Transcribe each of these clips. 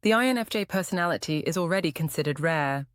The INFJ personality is already considered rare.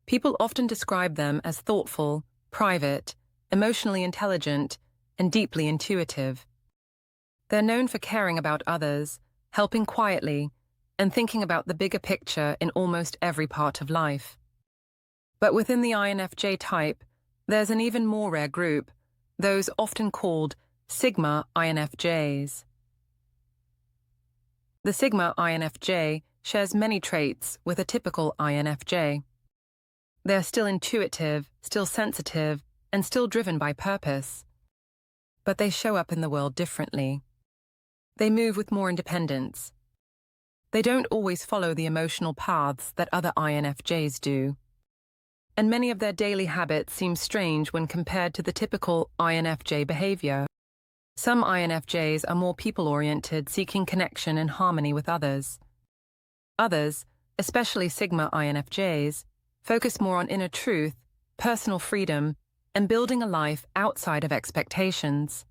People often describe them as thoughtful, private, emotionally intelligent, and deeply intuitive. They're known for caring about others, helping quietly, and thinking about the bigger picture in almost every part of life. But within the INFJ type, there's an even more rare group, those often called Sigma INFJs. The Sigma INFJ shares many traits with a typical INFJ. They're still intuitive, still sensitive, and still driven by purpose. But they show up in the world differently. They move with more independence. They don't always follow the emotional paths that other INFJs do. And many of their daily habits seem strange when compared to the typical INFJ behavior. Some INFJs are more people-oriented, seeking connection and harmony with others. Others, especially Sigma INFJs, focus more on inner truth, personal freedom, and building a life outside of expectations.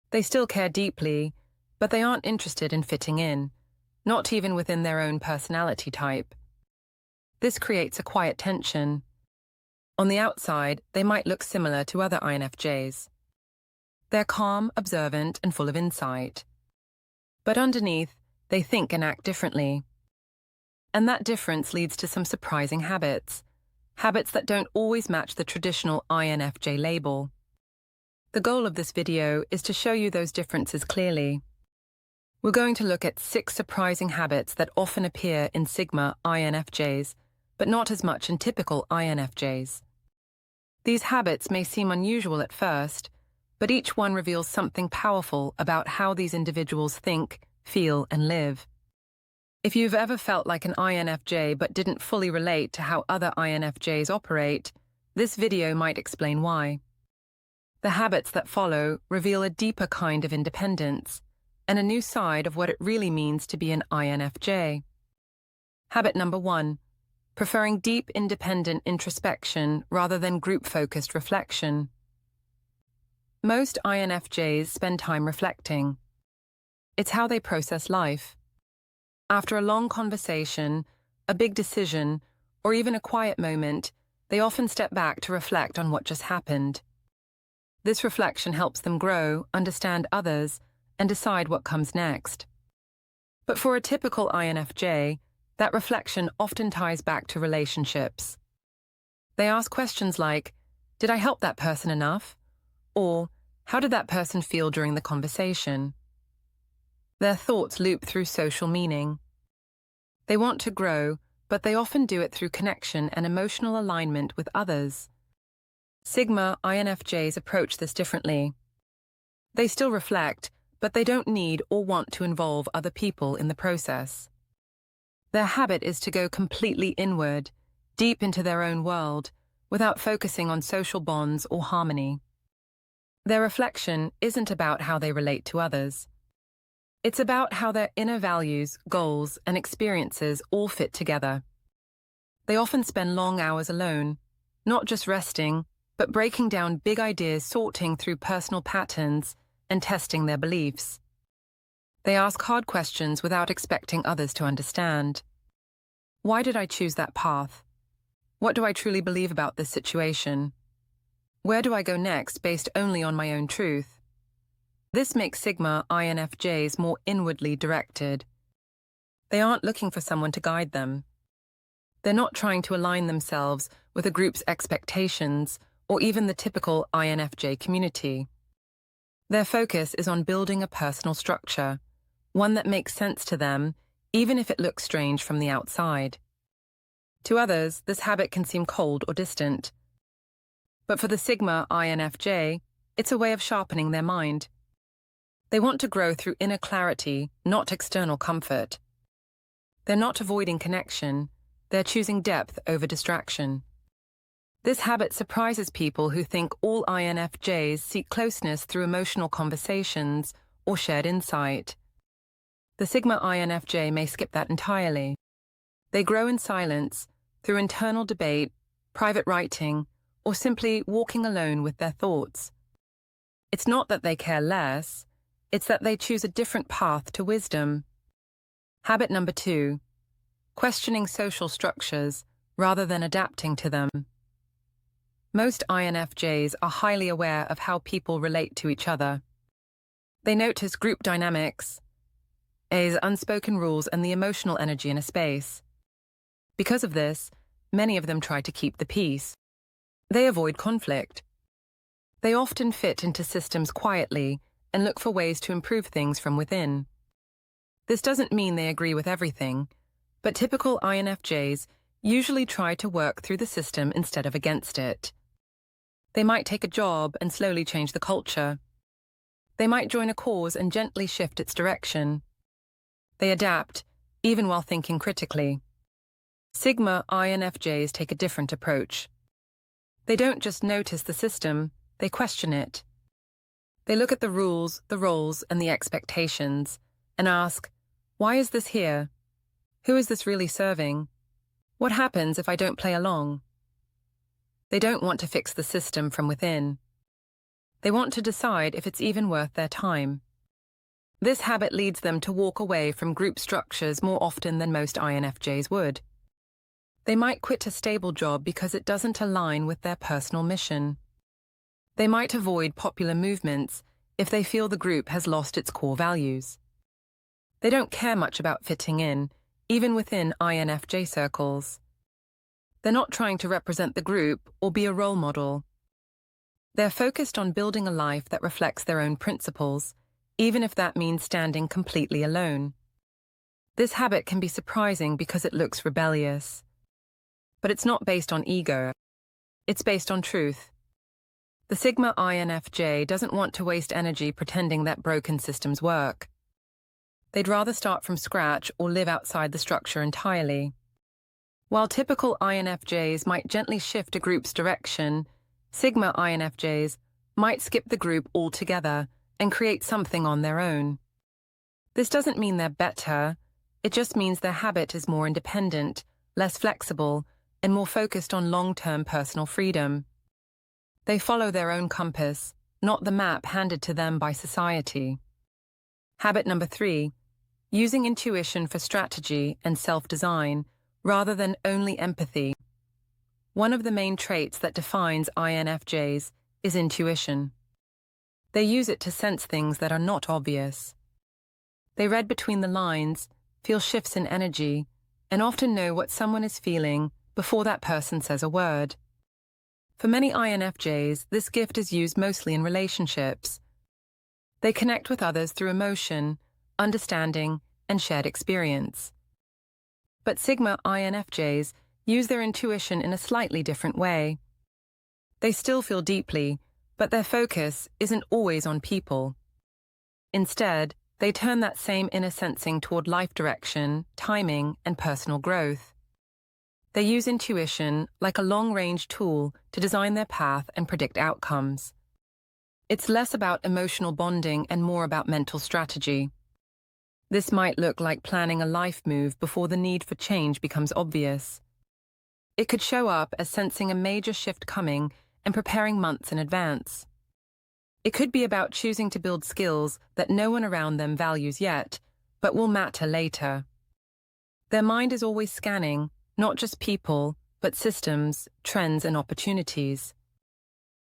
They still care deeply, but they aren't interested in fitting in, not even within their own personality type. This creates a quiet tension. On the outside, they might look similar to other INFJs. They're calm, observant, and full of insight. But underneath, they think and act differently. And that difference leads to some surprising habits that don't always match the traditional INFJ label. The goal of this video is to show you those differences clearly. We're going to look at 6 surprising habits that often appear in Sigma INFJs, but not as much in typical INFJs. These habits may seem unusual at first, but each one reveals something powerful about how these individuals think, feel, and live. If you've ever felt like an INFJ but didn't fully relate to how other INFJs operate, this video might explain why. The habits that follow reveal a deeper kind of independence and a new side of what it really means to be an INFJ. Habit number 1, preferring deep independent introspection rather than group-focused reflection. Most INFJs spend time reflecting. It's how they process life. After a long conversation, a big decision, or even a quiet moment, they often step back to reflect on what just happened. This reflection helps them grow, understand others, and decide what comes next. But for a typical INFJ, that reflection often ties back to relationships. They ask questions like, did I help that person enough? Or, how did that person feel during the conversation? Their thoughts loop through social meaning. They want to grow, but they often do it through connection and emotional alignment with others. Sigma INFJs approach this differently. They still reflect, but they don't need or want to involve other people in the process. Their habit is to go completely inward, deep into their own world, without focusing on social bonds or harmony. Their reflection isn't about how they relate to others. It's about how their inner values, goals, and experiences all fit together. They often spend long hours alone, not just resting, but breaking down big ideas, sorting through personal patterns, and testing their beliefs. They ask hard questions without expecting others to understand. Why did I choose that path? What do I truly believe about this situation? Where do I go next based only on my own truth? This makes Sigma INFJs more inwardly directed. They aren't looking for someone to guide them. They're not trying to align themselves with a group's expectations or even the typical INFJ community. Their focus is on building a personal structure, one that makes sense to them, even if it looks strange from the outside. To others, this habit can seem cold or distant. But for the Sigma INFJ, it's a way of sharpening their mind. They want to grow through inner clarity, not external comfort. They're not avoiding connection, they're choosing depth over distraction. This habit surprises people who think all INFJs seek closeness through emotional conversations or shared insight. The Sigma INFJ may skip that entirely. They grow in silence, through internal debate, private writing, or simply walking alone with their thoughts. It's not that they care less, it's that they choose a different path to wisdom. Habit number 2. Questioning social structures rather than adapting to them. Most INFJs are highly aware of how people relate to each other. They notice group dynamics, unspoken rules, and the emotional energy in a space. Because of this, many of them try to keep the peace. They avoid conflict. They often fit into systems quietly and look for ways to improve things from within. This doesn't mean they agree with everything, but typical INFJs usually try to work through the system instead of against it. They might take a job and slowly change the culture. They might join a cause and gently shift its direction. They adapt, even while thinking critically. Sigma INFJs take a different approach. They don't just notice the system, they question it. They look at the rules, the roles, and the expectations, and ask, why is this here? Who is this really serving? What happens if I don't play along? They don't want to fix the system from within. They want to decide if it's even worth their time. This habit leads them to walk away from group structures more often than most INFJs would. They might quit a stable job because it doesn't align with their personal mission. They might avoid popular movements if they feel the group has lost its core values. They don't care much about fitting in, even within INFJ circles. They're not trying to represent the group or be a role model. They're focused on building a life that reflects their own principles, even if that means standing completely alone. This habit can be surprising because it looks rebellious. But it's not based on ego. It's based on truth. The Sigma INFJ doesn't want to waste energy pretending that broken systems work. They'd rather start from scratch or live outside the structure entirely. While typical INFJs might gently shift a group's direction, Sigma INFJs might skip the group altogether and create something on their own. This doesn't mean they're better, it just means their habit is more independent, less flexible, and more focused on long-term personal freedom. They follow their own compass, not the map handed to them by society. Habit number 3, using intuition for strategy and self-design rather than only empathy. One of the main traits that defines INFJs is intuition. They use it to sense things that are not obvious. They read between the lines, feel shifts in energy, and often know what someone is feeling before that person says a word. For many INFJs, this gift is used mostly in relationships. They connect with others through emotion, understanding, and shared experience. But Sigma INFJs use their intuition in a slightly different way. They still feel deeply, but their focus isn't always on people. Instead, they turn that same inner sensing toward life direction, timing, and personal growth. They use intuition like a long-range tool to design their path and predict outcomes. It's less about emotional bonding and more about mental strategy. This might look like planning a life move before the need for change becomes obvious. It could show up as sensing a major shift coming and preparing months in advance. It could be about choosing to build skills that no one around them values yet, but will matter later. Their mind is always scanning, not just people, but systems, trends, and opportunities.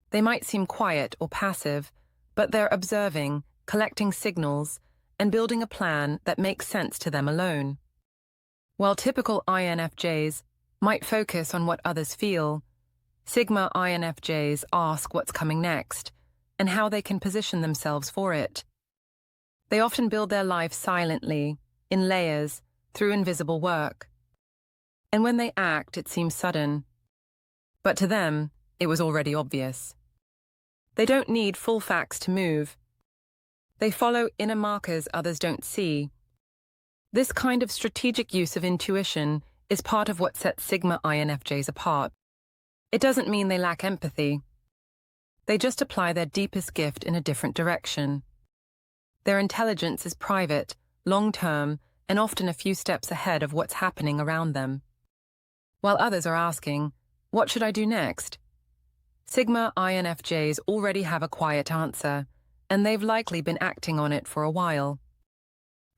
They might seem quiet or passive, but they're observing, collecting signals, and building a plan that makes sense to them alone. While typical INFJs might focus on what others feel, Sigma INFJs ask what's coming next and how they can position themselves for it. They often build their life silently, in layers, through invisible work. And when they act, it seems sudden. But to them, it was already obvious. They don't need full facts to move. They follow inner markers others don't see. This kind of strategic use of intuition is part of what sets Sigma INFJs apart. It doesn't mean they lack empathy. They just apply their deepest gift in a different direction. Their intelligence is private, long-term, and often a few steps ahead of what's happening around them. While others are asking, what should I do next? Sigma INFJs already have a quiet answer, and they've likely been acting on it for a while.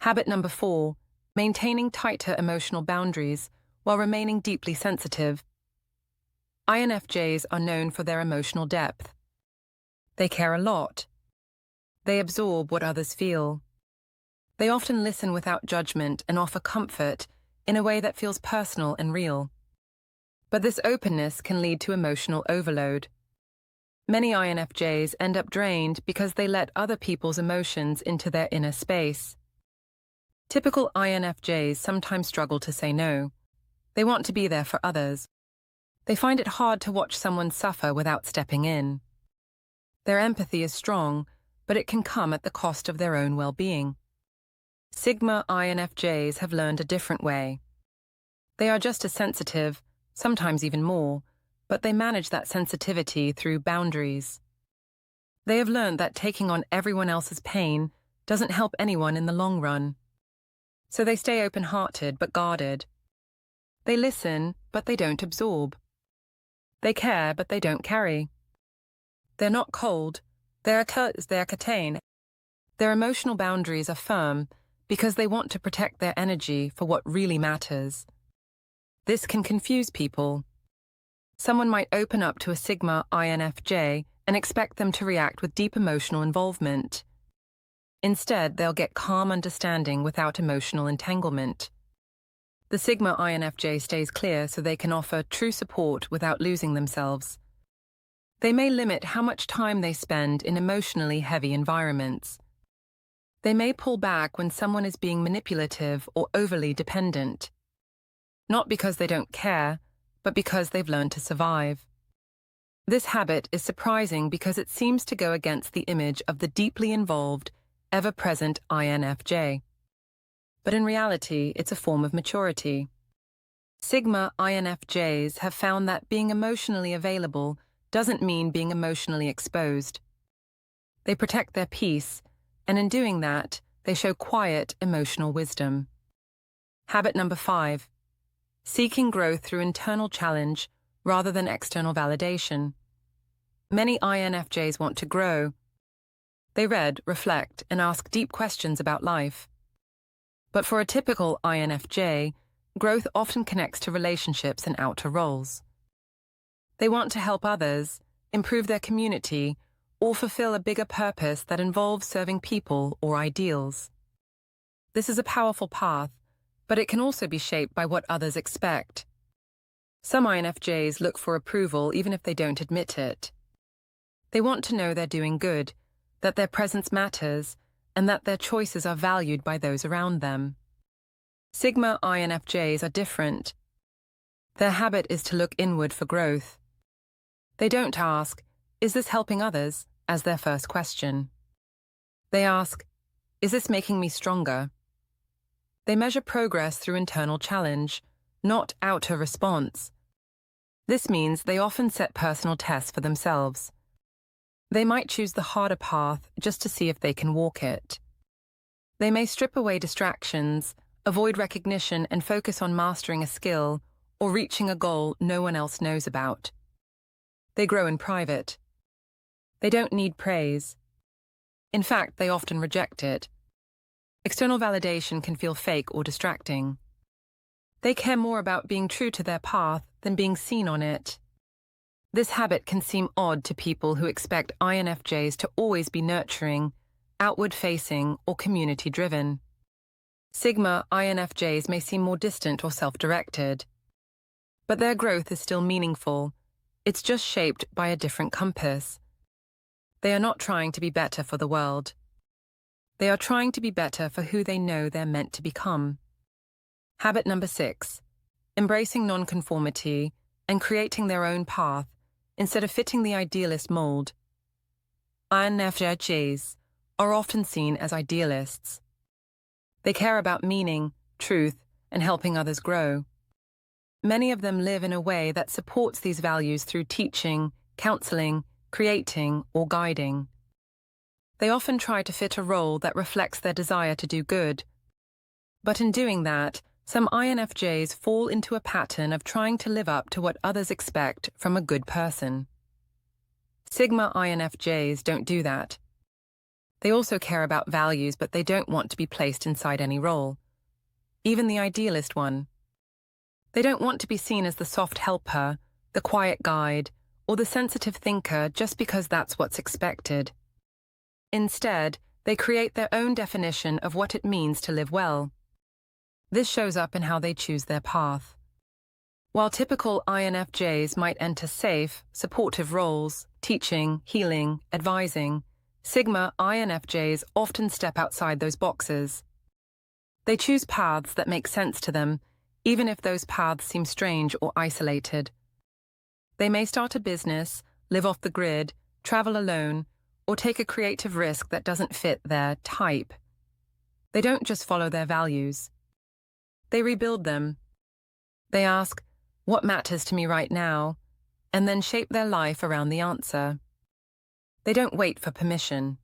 Habit number 4, maintaining tighter emotional boundaries while remaining deeply sensitive. INFJs are known for their emotional depth. They care a lot. They absorb what others feel. They often listen without judgment and offer comfort in a way that feels personal and real. But this openness can lead to emotional overload. Many INFJs end up drained because they let other people's emotions into their inner space. Typical INFJs sometimes struggle to say no. They want to be there for others. They find it hard to watch someone suffer without stepping in. Their empathy is strong, but it can come at the cost of their own well-being. Sigma INFJs have learned a different way. They are just as sensitive, sometimes even more, but they manage that sensitivity through boundaries. They have learned that taking on everyone else's pain doesn't help anyone in the long run. So they stay open-hearted but guarded. They listen, but they don't absorb. They care, but they don't carry. They're not cold, they're contained. Their emotional boundaries are firm because they want to protect their energy for what really matters. This can confuse people. Someone might open up to a Sigma INFJ and expect them to react with deep emotional involvement. Instead, they'll get calm understanding without emotional entanglement. The Sigma INFJ stays clear so they can offer true support without losing themselves. They may limit how much time they spend in emotionally heavy environments. They may pull back when someone is being manipulative or overly dependent. Not because they don't care, but because they've learned to survive. This habit is surprising because it seems to go against the image of the deeply involved, ever-present INFJ. But in reality, it's a form of maturity. Sigma INFJs have found that being emotionally available doesn't mean being emotionally exposed. They protect their peace, and in doing that, they show quiet emotional wisdom. Habit number 5. Seeking growth through internal challenge rather than external validation. Many INFJs want to grow. They read, reflect, and ask deep questions about life. But for a typical INFJ, growth often connects to relationships and outer roles. They want to help others, improve their community, or fulfill a bigger purpose that involves serving people or ideals. This is a powerful path, but it can also be shaped by what others expect. Some INFJs look for approval even if they don't admit it. They want to know they're doing good, that their presence matters, and that their choices are valued by those around them. Sigma INFJs are different. Their habit is to look inward for growth. They don't ask, "Is this helping others?" as their first question. They ask, "Is this making me stronger?" They measure progress through internal challenge, not outer response. This means they often set personal tests for themselves. They might choose the harder path just to see if they can walk it. They may strip away distractions, avoid recognition, and focus on mastering a skill or reaching a goal no one else knows about. They grow in private. They don't need praise. In fact, they often reject it. External validation can feel fake or distracting. They care more about being true to their path than being seen on it. This habit can seem odd to people who expect INFJs to always be nurturing, outward-facing, or community-driven. Sigma INFJs may seem more distant or self-directed. But their growth is still meaningful. It's just shaped by a different compass. They are not trying to be better for the world. They are trying to be better for who they know they're meant to become. Habit number 6. Embracing nonconformity and creating their own path instead of fitting the idealist mold. INFJs are often seen as idealists. They care about meaning, truth, and helping others grow. Many of them live in a way that supports these values through teaching, counseling, creating, or guiding. They often try to fit a role that reflects their desire to do good. But in doing that, some INFJs fall into a pattern of trying to live up to what others expect from a good person. Sigma INFJs don't do that. They also care about values, but they don't want to be placed inside any role. even the idealist one. They don't want to be seen as the soft helper, the quiet guide, or the sensitive thinker just because that's what's expected. Instead, they create their own definition of what it means to live well. This shows up in how they choose their path. While typical INFJs might enter safe, supportive roles, teaching, healing, advising, Sigma INFJs often step outside those boxes. They choose paths that make sense to them, even if those paths seem strange or isolated. They may start a business, live off the grid, travel alone, or take a creative risk that doesn't fit their type. They don't just follow their values. They rebuild them. They ask, "What matters to me right now?" and then shape their life around the answer. They don't wait for permission.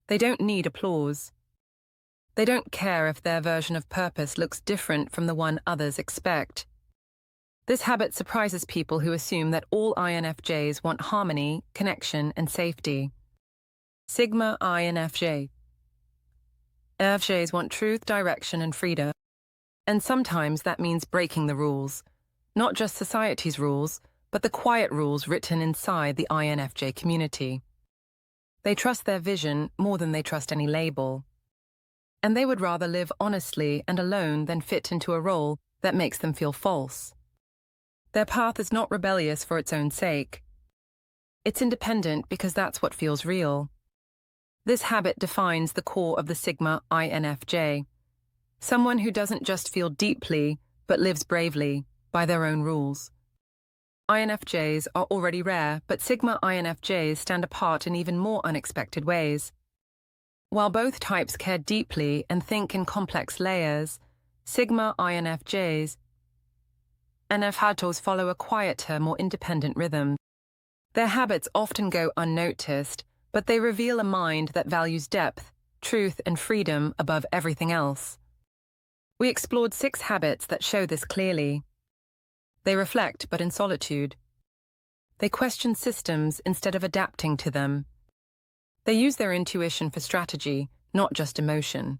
They don't need applause. They don't care if their version of purpose looks different from the one others expect. This habit surprises people who assume that all INFJs want harmony, connection, and safety. Sigma INFJ. INFJs want truth, direction, and freedom. And sometimes that means breaking the rules. Not just society's rules, but the quiet rules written inside the INFJ community. They trust their vision more than they trust any label. And they would rather live honestly and alone than fit into a role that makes them feel false. Their path is not rebellious for its own sake. It's independent because that's what feels real. This habit defines the core of the Sigma INFJ. Someone who doesn't just feel deeply, but lives bravely, by their own rules. INFJs are already rare, but Sigma INFJs stand apart in even more unexpected ways. While both types care deeply and think in complex layers, Sigma INFJs and INFJs follow a quieter, more independent rhythm. Their habits often go unnoticed, but they reveal a mind that values depth, truth, and freedom above everything else. We explored 6 habits that show this clearly. They reflect, but in solitude. They question systems instead of adapting to them. They use their intuition for strategy, not just emotion.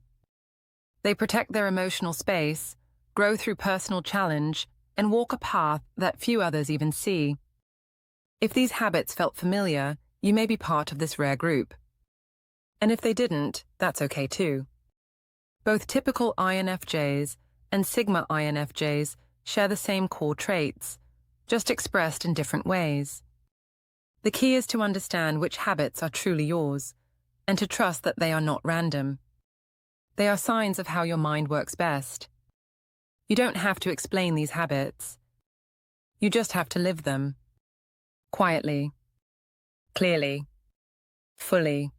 They protect their emotional space, grow through personal challenge, and walk a path that few others even see. If these habits felt familiar, you may be part of this rare group. And if they didn't, that's okay too. Both typical INFJs and Sigma INFJs share the same core traits, just expressed in different ways. The key is to understand which habits are truly yours, and to trust that they are not random. They are signs of how your mind works best. You don't have to explain these habits. You just have to live them. Quietly, clearly, fully.